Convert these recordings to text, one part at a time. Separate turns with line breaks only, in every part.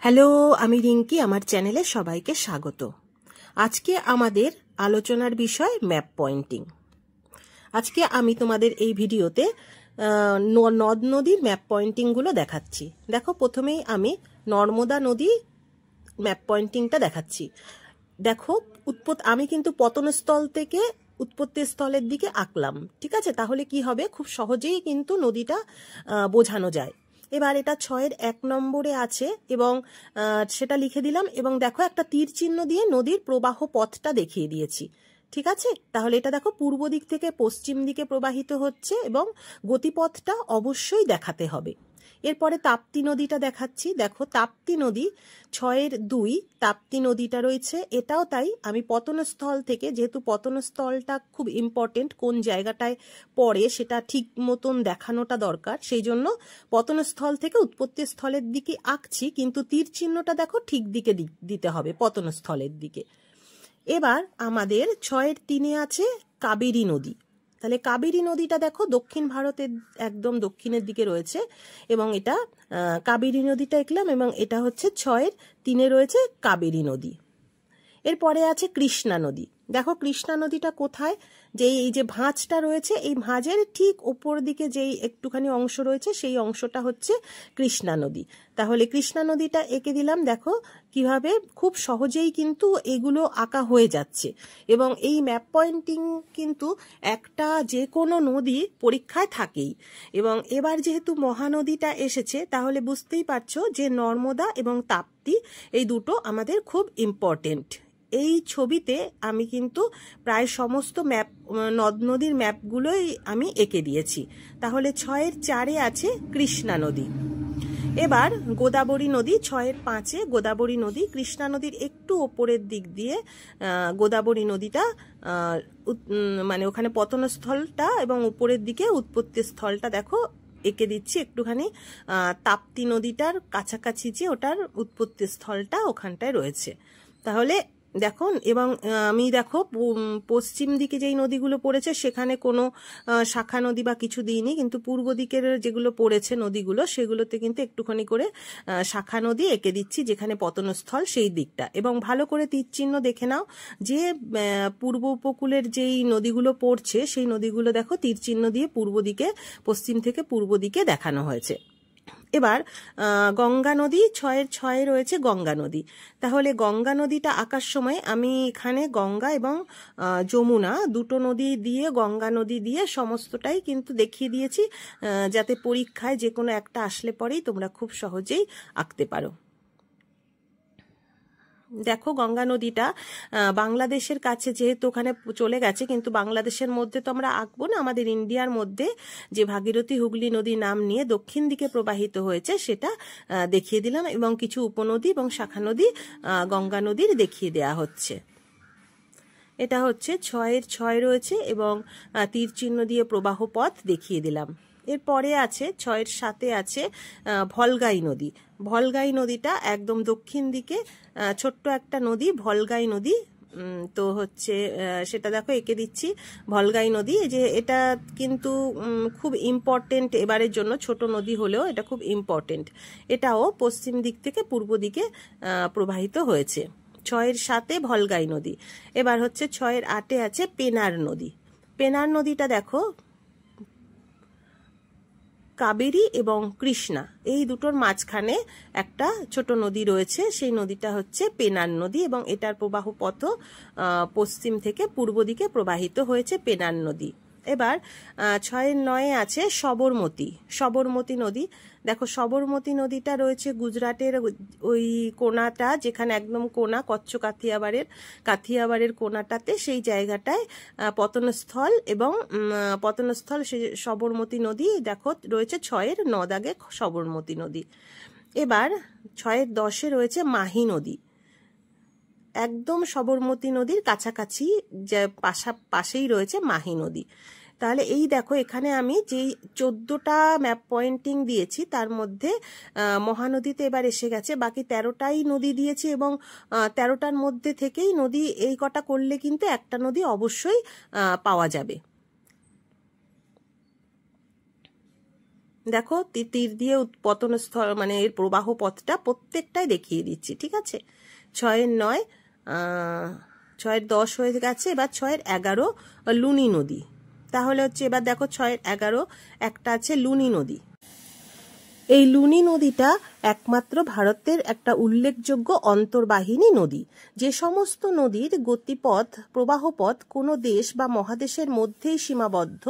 Hello, আমি রিঙ্কি। আমার চ্যানেলে সবাইকে স্বাগত। আজকে আমাদের আলোচনার বিষয় ম্যাপ পয়েন্টিং। আজকে আমি তোমাদের এই ভিডিওতে নদ নদীর ম্যাপ পয়েন্টিংগুলো দেখাচ্ছি। দেখো, প্রথমেই আমি নর্মদা নদী ম্যাপ পয়েন্টিংটা দেখাচ্ছি। দেখো, আমি কিন্তু পতনস্থল থেকে উৎপত্তি স্থলের দিকে আঁকলাম, ঠিক আছে? তাহলে কি হবে, খুব সহজেই কিন্তু নদীটা বোঝানো যায়। এবার এটা 6-1 নম্বরে আছে এবং সেটা লিখে দিলাম এবং দেখো একটা তীর চিহ্ন দিয়ে নদীর প্রবাহ পথটা দেখিয়ে দিয়েছি, ঠিক আছে? তাহলে এটা দেখো পূর্ব দিক থেকে পশ্চিম দিকে প্রবাহিত হচ্ছে এবং গতিপথটা অবশ্যই দেখাতে হবে। এরপরে তাপ্তি নদীটা দেখাচ্ছি। দেখো, তাপ্তি নদী 6-2 তাপ্তি নদীটা রয়েছে, এটাও তাই। আমি পতনস্থল থেকে, যেহেতু পতনস্থলটা খুব ইম্পর্টেন্ট, কোন জায়গাটায় পড়ে সেটা ঠিক মতন দেখানোটা দরকার, সেই জন্য পতনস্থল থেকে উৎপত্তি স্থলের দিকে আঁকছি, কিন্তু তীর চিহ্নটা দেখো ঠিক দিকে দিতে হবে, পতনস্থলের দিকে। এবার আমাদের 6-3 আছে কাবেরী নদী। তাহলে কাবেরী নদীটা দেখো দক্ষিণ ভারতের একদম দক্ষিণের দিকে রয়েছে এবং এটা কাবেরী নদীটা এঁকলাম এবং এটা হচ্ছে 6-3 রয়েছে কাবেরী নদী। এরপরে আছে কৃষ্ণা নদী। দেখো কৃষ্ণা নদীটা কোথায়, এই যে ভাঁজটা রয়েছে, এই ভাঁজের ঠিক ওপর দিকে যেই একটুখানি অংশ রয়েছে, সেই অংশটা হচ্ছে কৃষ্ণা নদী। তাহলে কৃষ্ণা নদীটা এঁকে দিলাম। দেখো কিভাবে খুব সহজেই কিন্তু এগুলো আঁকা হয়ে যাচ্ছে এবং এই ম্যাপ পয়েন্টিং কিন্তু একটা যে কোনো নদী পরীক্ষায় থাকেই। এবং এবার যেহেতু মহানদীটা এসেছে, তাহলে বুঝতেই পারছো যে নর্মদা এবং তাপ্তি এই দুটো আমাদের খুব ইম্পর্টেন্ট। এই ছবিতে আমি কিন্তু প্রায় সমস্ত ম্যাপ, নদ নদীর ম্যাপগুলোই আমি এঁকে দিয়েছি। তাহলে 6-4 আছে কৃষ্ণা নদী। এবার গোদাবরী নদী 6-5 গোদাবরী নদী। কৃষ্ণা নদীর একটু ওপরের দিক দিয়ে গোদাবরী নদীটা, মানে ওখানে পতনস্থলটা এবং উপরের দিকে উৎপত্তি স্থলটা দেখো এঁকে দিচ্ছি একটুখানি। তাপ্তি নদীটার কাছাকাছি যে ওটার উৎপত্তি স্থলটা ওখানটায় রয়েছে। তাহলে দেখো, এবং আমি দেখো পশ্চিম দিকে যেই নদীগুলো পড়েছে সেখানে কোনো শাখা নদী বা কিছু দিইনি, কিন্তু পূর্ব দিকের যেগুলো পড়েছে নদীগুলো, সেগুলোতে কিন্তু একটুখানি করে শাখা নদী এঁকে দিচ্ছি, যেখানে পতনস্থল সেই দিকটা। এবং ভালো করে তীর চিহ্ন দেখে নাও যে পূর্ব উপকূলের যেই নদীগুলো পড়ছে সেই নদীগুলো দেখো তীর চিহ্ন দিয়ে পূর্ব দিকে, পশ্চিম থেকে পূর্ব দিকে দেখানো হয়েছে। এবার গঙ্গা নদী 6-6 রয়েছে গঙ্গা নদী। তাহলে গঙ্গা নদীটা আঁকার সময় আমি এখানে গঙ্গা এবং যমুনা দুটো নদী দিয়ে, গঙ্গা নদী দিয়ে সমস্তটাই কিন্তু দেখিয়ে দিয়েছি, যাতে পরীক্ষায় যে কোনো একটা আসলে পরেই তোমরা খুব সহজেই আঁকতে পারো। দেখো গঙ্গা নদীটা বাংলাদেশের কাছে যেহেতু ওখানে চলে গেছে, কিন্তু বাংলাদেশের মধ্যে তো আমরা আঁকবো না, আমাদের ইন্ডিয়ার মধ্যে যে ভাগীরথী হুগলি নদী নাম নিয়ে দক্ষিণ দিকে প্রবাহিত হয়েছে সেটা দেখিয়ে দিলাম এবং কিছু উপনদী এবং শাখা নদী গঙ্গা নদীর দেখিয়ে দেয়া হচ্ছে। এটা হচ্ছে 6-6 রয়েছে এবং তীর চিহ্ন দিয়ে প্রবাহ পথ দেখিয়ে দিলাম। এরপরে আছে 6-7 আছে ভলগাই নদী। ভলগাই নদীটা একদম দক্ষিণ দিকে ছোট্ট একটা নদী, ভলগাই নদী। তো হচ্ছে সেটা দেখো এঁকে দিচ্ছি, ভলগাই নদী। যে এটা কিন্তু খুব ইম্পর্টেন্ট এবারের জন্য, ছোট নদী হলেও এটা খুব ইম্পর্টেন্ট। এটাও পশ্চিম দিক থেকে পূর্ব দিকে প্রবাহিত হয়েছে। 6-7 ভলগাই নদী। এবার হচ্ছে 6-8 আছে পেনার নদী। পেনার নদীটা দেখো কাবেরী এবং কৃষ্ণা এই দুটোর মাঝখানে একটা ছোট নদী রয়েছে, সেই নদীটা হচ্ছে পেনার নদী এবং এটার প্রবাহ পথ পশ্চিম থেকে পূর্ব দিকে প্রবাহিত হয়েছে পেনার নদী। এবার 6-9 আছে সবরমতী। সবরমতী নদী। দেখো সবরমতী নদীটা রয়েছে গুজরাটের ওই কোনাটা, যেখানে একদম কোনা, কচ্ছ কাথিয়াবাড়ের কোনাটাতে, সেই জায়গাটায় পতনস্থল এবং পতনস্থল সবরমতী নদী দেখো রয়েছে 6-9 দাগে সবরমতী নদী। এবার 6-10 রয়েছে মাহি নদী। একদম সবরমতী নদীর কাছাকাছি যে পাশেই রয়েছে মাহি নদী। তাহলে এই দেখো এখানে আমি যেই 14টা ম্যাপ পয়েন্টিং দিয়েছি তার মধ্যে মহানদীতে এবার এসে গেছে, বাকি 13টাই নদী দিয়েছি এবং 13টার মধ্যে থেকেই নদী এই কটা করলে কিন্তু একটা নদী অবশ্যই পাওয়া যাবে। দেখো তীর দিয়ে পতন স্থল মানে এর প্রবাহ পথটা প্রত্যেকটাই দেখিয়ে দিচ্ছি, ঠিক আছে। 6-এর 9, 6-এর 10 হয়ে গেছে। এবার 6-এর 11 লুনি নদী। তাহলে হচ্ছে এবার দেখো 6-এর 11 একটা আছে লুনি নদী। এই লুনি নদীটা একমাত্র ভারতের একটা উল্লেখযোগ্য অন্তর্বাহিনী নদী। যে সমস্ত নদীর গতিপথ প্রবাহপথ কোনো দেশ বা মহাদেশের মধ্যেই সীমাবদ্ধ,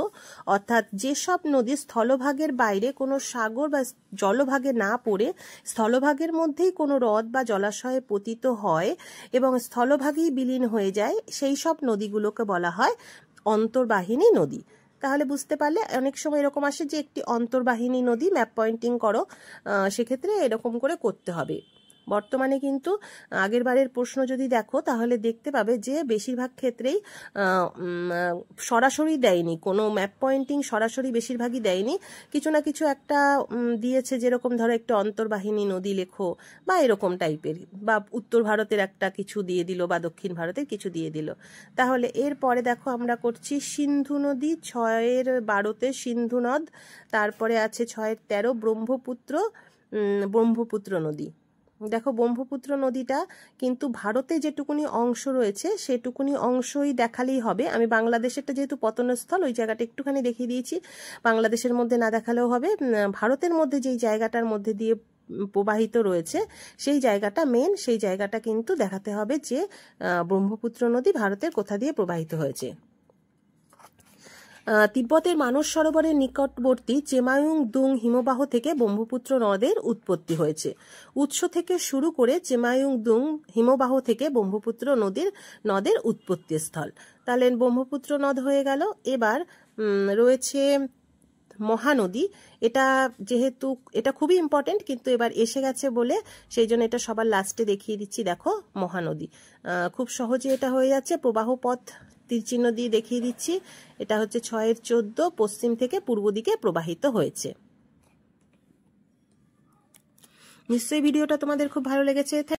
অর্থাৎ যেসব নদী স্থলভাগের বাইরে কোনো সাগর বা জলভাগে না পড়ে স্থলভাগের মধ্যেই কোনো হ্রদ বা জলাশয়ে পতিত হয় এবং স্থলভাগেই বিলীন হয়ে যায়, সেই সব নদীগুলোকে বলা হয় অন্তর্বাহিনী নদী। তাহলে বুঝতে পারলে অনেক সময় এরকম আসে যে একটি অন্তর্বাহিনী নদী ম্যাপ পয়েন্টিং করো, সেক্ষেত্রে এরকম করে করতে হবে। বর্তমানে কিন্তু আগের বারের প্রশ্ন যদি দেখো তাহলে দেখতে পাবে যে বেশিরভাগ ক্ষেত্রেই সরাসরি দেয়নি, কোনো ম্যাপ পয়েন্টিং সরাসরি বেশিরভাগই দেয়নি, কিছু না কিছু একটা দিয়েছে, যেরকম ধরো একটা অন্তর্বাহিনী নদী লেখো বা এরকম টাইপের, বা উত্তর ভারতের একটা কিছু দিয়ে দিল বা দক্ষিণ ভারতের কিছু দিয়ে দিল। তাহলে এরপরে দেখো আমরা করছি সিন্ধু নদী। 6-এর 12তে সিন্ধু নদ, তারপরে আছে 6-এর 13 ব্রহ্মপুত্র নদী। দেখো ব্রহ্মপুত্র নদীটা কিন্তু ভারতে যেটুকুনি অংশ রয়েছে সেটুকুনি অংশই দেখালেই হবে। আমি বাংলাদেশেরটা যেহেতু পতনস্থল ওই জায়গাটা একটুখানি দেখিয়ে দিয়েছি, বাংলাদেশের মধ্যে না দেখালেও হবে। ভারতের মধ্যে যেই জায়গাটার মধ্যে দিয়ে প্রবাহিত রয়েছে সেই জায়গাটা মেন, সেই জায়গাটা কিন্তু দেখাতে হবে যে ব্রহ্মপুত্র নদী ভারতের কোথা দিয়ে প্রবাহিত হয়েছে। তিব্বতের মানস সরোবরের নিকটবর্তী চেমায়ুং দুং হিমবাহ থেকে ব্রহ্মপুত্র নদের উৎপত্তি হয়েছে। উৎস থেকে শুরু করে চেমায়ুং দুং হিমবাহ থেকে ব্রহ্মপুত্র নদের উৎপত্তি স্থল। তাহলে ব্রহ্মপুত্র নদ হয়ে গেল। এবার রয়েছে মহানদী। এটা যেহেতু এটা খুবই ইম্পর্টেন্ট কিন্তু এবার এসে গেছে বলে সেই জন্য এটা সবার লাস্টে দেখিয়ে দিচ্ছি। দেখো মহানদী খুব সহজে এটা হয়ে যাচ্ছে, প্রবাহ পথ তীরচিহ্ন দিয়ে দেখিয়ে দিচ্ছি। এটা হচ্ছে 6-এর 14 পশ্চিম থেকে পূর্ব দিকে প্রবাহিত হয়েছে। নিশ্চয়ই ভিডিওটা তোমাদের খুব ভালো লেগেছে।